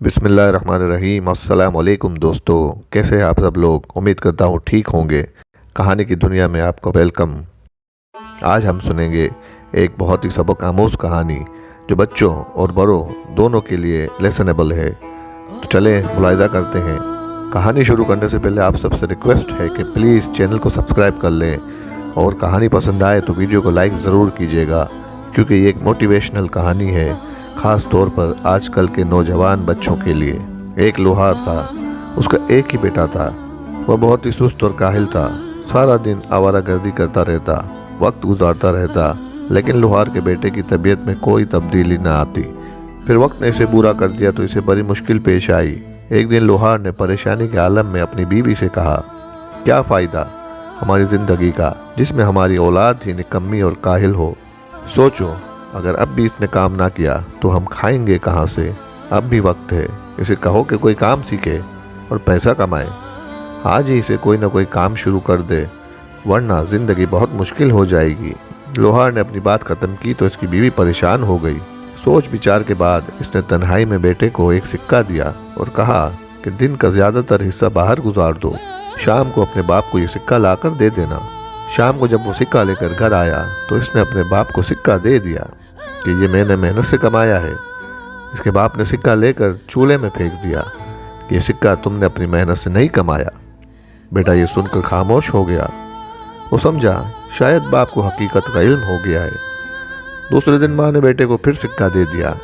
बिस्मिल्लाहिर्रहमानिर्रहीम। अस्सलाम वालेकुम दोस्तों, कैसे हैं आप सब लोग। उम्मीद करता हूँ ठीक होंगे। कहानी की दुनिया में आपका वेलकम। आज हम सुनेंगे एक बहुत ही सबक आमोज़ कहानी जो बच्चों और बड़ों दोनों के लिए लेसनेबल है। तो चलें मुलाहिज़ा करते हैं। कहानी शुरू करने से पहले आप सबसे रिक्वेस्ट है कि प्लीज़ चैनल को सब्सक्राइब कर लें और कहानी पसंद आए तो वीडियो को लाइक ज़रूर कीजिएगा, क्योंकि ये एक मोटिवेशनल कहानी है, ख़ास तौर पर आजकल के नौजवान बच्चों के लिए। एक लोहार था, उसका एक ही बेटा था। वह बहुत ही सुस्त और काहिल था, सारा दिन आवारागर्दी करता रहता, वक्त गुजारता रहता, लेकिन लोहार के बेटे की तबीयत में कोई तब्दीली न आती। फिर वक्त ने इसे बुरा कर दिया तो इसे बड़ी मुश्किल पेश आई। एक दिन लोहार ने परेशानी के आलम में अपनी बीवी से कहा, क्या फ़ायदा हमारी ज़िंदगी का जिसमें हमारी औलाद ही निकम्मी और काहिल हो। सोचो, अगर अब भी इसने काम ना किया तो हम खाएंगे कहाँ से। अब भी वक्त है, इसे कहो कि कोई काम सीखे और पैसा कमाए। आज ही इसे कोई ना कोई काम शुरू कर दे, वरना ज़िंदगी बहुत मुश्किल हो जाएगी। लोहार ने अपनी बात ख़त्म की तो इसकी बीवी परेशान हो गई। सोच विचार के बाद इसने तन्हाई में बेटे को एक सिक्का दिया और कहा कि दिन का ज़्यादातर हिस्सा बाहर गुजार दो, शाम को अपने बाप को ये सिक्का लाकर दे देना। शाम को जब वो सिक्का लेकर घर आया तो इसने अपने बाप को सिक्का दे दिया कि ये मैंने मेहनत से कमाया है। इसके बाप ने सिक्का लेकर चूल्हे में फेंक दिया कि ये सिक्का तुमने अपनी मेहनत से नहीं कमाया। बेटा ये सुनकर खामोश हो गया। वो समझा शायद बाप को हकीकत का इल्म हो गया है। दूसरे दिन माँ ने बेटे को फिर सिक्का दे दिया,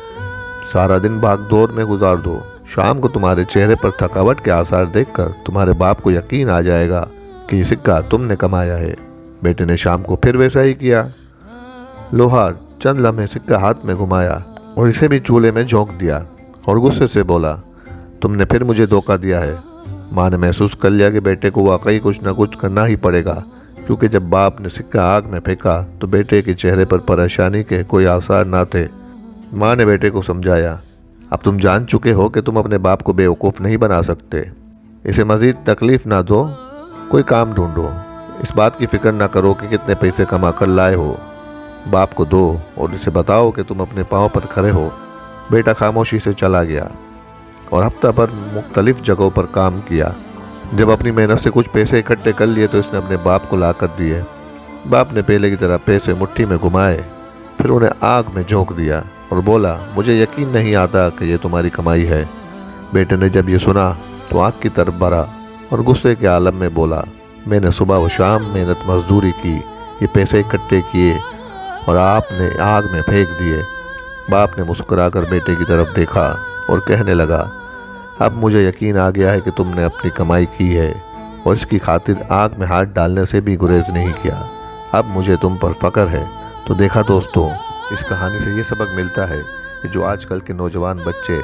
सारा दिन भाग दौड़ में गुजार दो, शाम को तुम्हारे चेहरे पर थकावट के आसार देखकर तुम्हारे बाप को यकीन आ जाएगा कि ये सिक्का तुमने कमाया है। बेटे ने शाम को फिर वैसा ही किया। लोहार चंद लम्हे सिक्का हाथ में घुमाया और इसे भी चूल्हे में झोंक दिया और गुस्से से बोला, तुमने फिर मुझे धोखा दिया है। माँ ने महसूस कर लिया कि बेटे को वाकई कुछ न कुछ करना ही पड़ेगा, क्योंकि जब बाप ने सिक्का आग में फेंका तो बेटे के चेहरे पर परेशानी के कोई आसार ना थे। माँ ने बेटे को समझाया, अब तुम जान चुके हो कि तुम अपने बाप को बेवकूफ़ नहीं बना सकते। इसे मज़ीद तकलीफ़ ना दो, कोई काम ढूंढो। इस बात की फ़िक्र ना करो कि कितने पैसे कमा कर लाए हो। बाप को दो और इसे बताओ कि तुम अपने पाँव पर खड़े हो। बेटा खामोशी से चला गया और हफ्ता भर मुख्तलिफ जगहों पर काम किया। जब अपनी मेहनत से कुछ पैसे इकट्ठे कर लिए तो इसने अपने बाप को ला कर दिए। बाप ने पहले की तरह पैसे मुट्ठी में घुमाए, फिर उन्हें आग में झोंक दिया और बोला, मुझे यकीन नहीं आता कि ये तुम्हारी कमाई है। बेटे ने जब ये सुना तो आग की तरफ बढ़ा और गुस्से के आलम में बोला, मैंने सुबह व शाम मेहनत मजदूरी की, ये पैसे इकट्ठे किए और आपने आग में फेंक दिए। बाप ने मुस्कुराकर बेटे की तरफ देखा और कहने लगा, अब मुझे यकीन आ गया है कि तुमने अपनी कमाई की है और इसकी खातिर आग में हाथ डालने से भी गुरेज नहीं किया। अब मुझे तुम पर फ़ख्र है। तो देखा दोस्तों, इस कहानी से ये सबक मिलता है कि जो आजकल के नौजवान बच्चे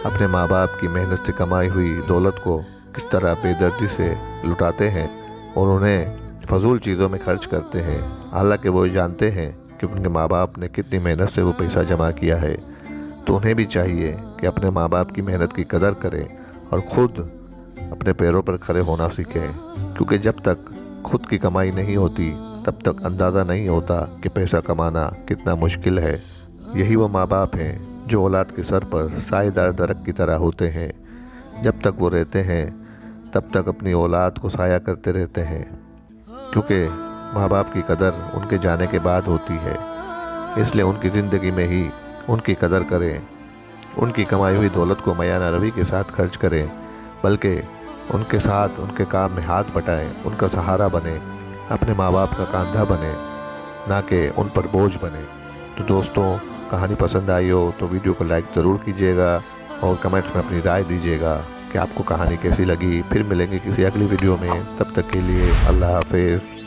अपने माँ बाप की मेहनत से कमाई हुई दौलत को किस तरह बेदर्दी से लुटाते हैं और उन्हें फजूल चीज़ों में खर्च करते हैं, हालांकि वो जानते हैं कि उनके माँ बाप ने कितनी मेहनत से वो पैसा जमा किया है। तो उन्हें भी चाहिए कि अपने माँ बाप की मेहनत की कदर करें और ख़ुद अपने पैरों पर खड़े होना सीखें, क्योंकि जब तक खुद की कमाई नहीं होती तब तक अंदाज़ा नहीं होता कि पैसा कमाना कितना मुश्किल है। यही वो माँ बाप हैं जो औलाद के सर पर साएदार दरख्त की तरह होते हैं। जब तक वो रहते हैं तब तक अपनी औलाद को साया करते रहते हैं, क्योंकि माँ बाप की कदर उनके जाने के बाद होती है। इसलिए उनकी ज़िंदगी में ही उनकी कदर करें, उनकी कमाई हुई दौलत को मयाना रवि के साथ खर्च करें, बल्कि उनके साथ उनके काम में हाथ बटाएं, उनका सहारा बने, अपने माँ बाप का कंधा बने, ना कि उन पर बोझ बने। तो दोस्तों, कहानी पसंद आई हो तो वीडियो को लाइक ज़रूर कीजिएगा और कमेंट्स में अपनी राय दीजिएगा कि आपको कहानी कैसी लगी। फिर मिलेंगे किसी अगली वीडियो में, तब तक के लिए अल्लाह हाफिज़।